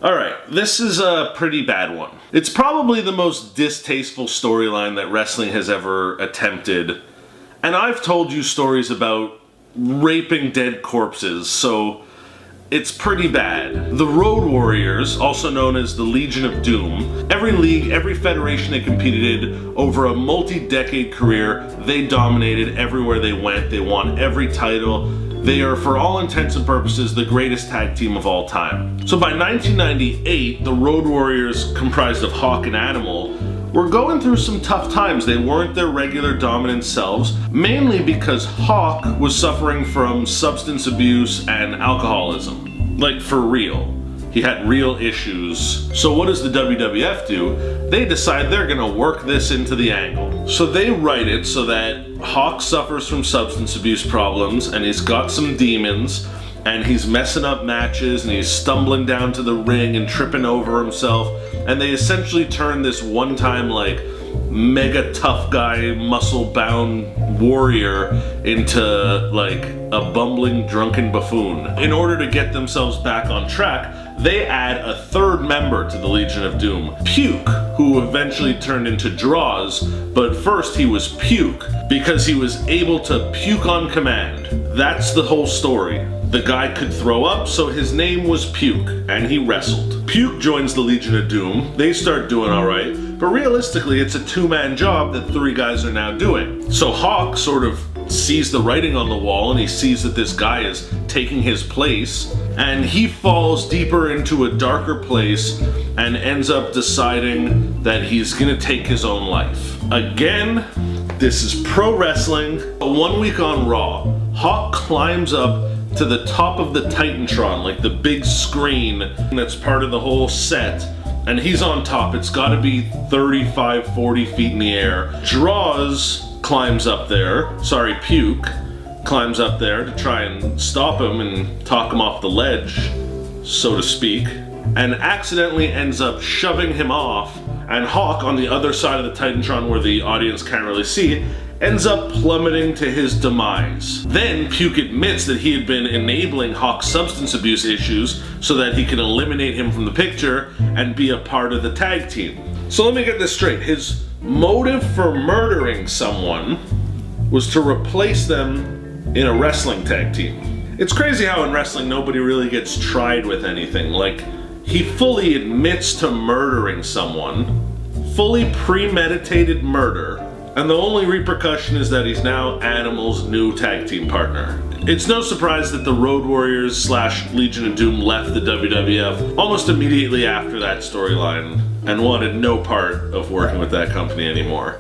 Alright, this is a pretty bad one. It's probably the most distasteful storyline that wrestling has ever attempted. And I've told you stories about raping dead corpses, so it's pretty bad. The Road Warriors, also known as the Legion of Doom, every league, every federation they competed in, over a multi-decade career, they dominated everywhere they went. They won every title. They are, for all intents and purposes, the greatest tag team of all time. So by 1998, the Road Warriors, comprised of Hawk and Animal, were going through some tough times. They weren't their regular dominant selves, mainly because Hawk was suffering from substance abuse and alcoholism. Like, for real. He had real issues. So what does the WWF do? They decide they're gonna work this into the angle. So they write it so that Hawk suffers from substance abuse problems and he's got some demons and he's messing up matches and he's stumbling down to the ring and tripping over himself, and they essentially turn this one-time like mega tough guy, muscle-bound warrior into like a bumbling drunken buffoon. In order to get themselves back on track, they add a third member to the Legion of Doom, Puke, who eventually turned into Droz, but first he was Puke because he was able to puke on command. That's the whole story. The guy could throw up, so his name was Puke, and he wrestled. Puke joins the Legion of Doom. They start doing alright, but realistically it's a two-man job that three guys are now doing. So Hawk sort of sees the writing on the wall and he sees that this guy is taking his place, and he falls deeper into a darker place and ends up deciding that he's gonna take his own life. Again, this is pro wrestling. 1 week on Raw, Hawk climbs up to the top of the Titantron, like the big screen that's part of the whole set, and he's on top. It's gotta be 35, 40 feet in the air. Droz climbs up there, Puke climbs up there to try and stop him and talk him off the ledge, so to speak, and accidentally ends up shoving him off, and Hawk, on the other side of the Titantron where the audience can't really see, ends up plummeting to his demise. Then Puke admits that he had been enabling Hawk's substance abuse issues so that he can eliminate him from the picture and be a part of the tag team. So let me get this straight. His motive for murdering someone was to replace them in a wrestling tag team. It's crazy how in wrestling nobody really gets tried with anything. Like, he fully admits to murdering someone, fully premeditated murder, and the only repercussion is that he's now Animal's new tag team partner. It's no surprise that the Road Warriors / Legion of Doom left the WWF almost immediately after that storyline and wanted no part of working with that company anymore.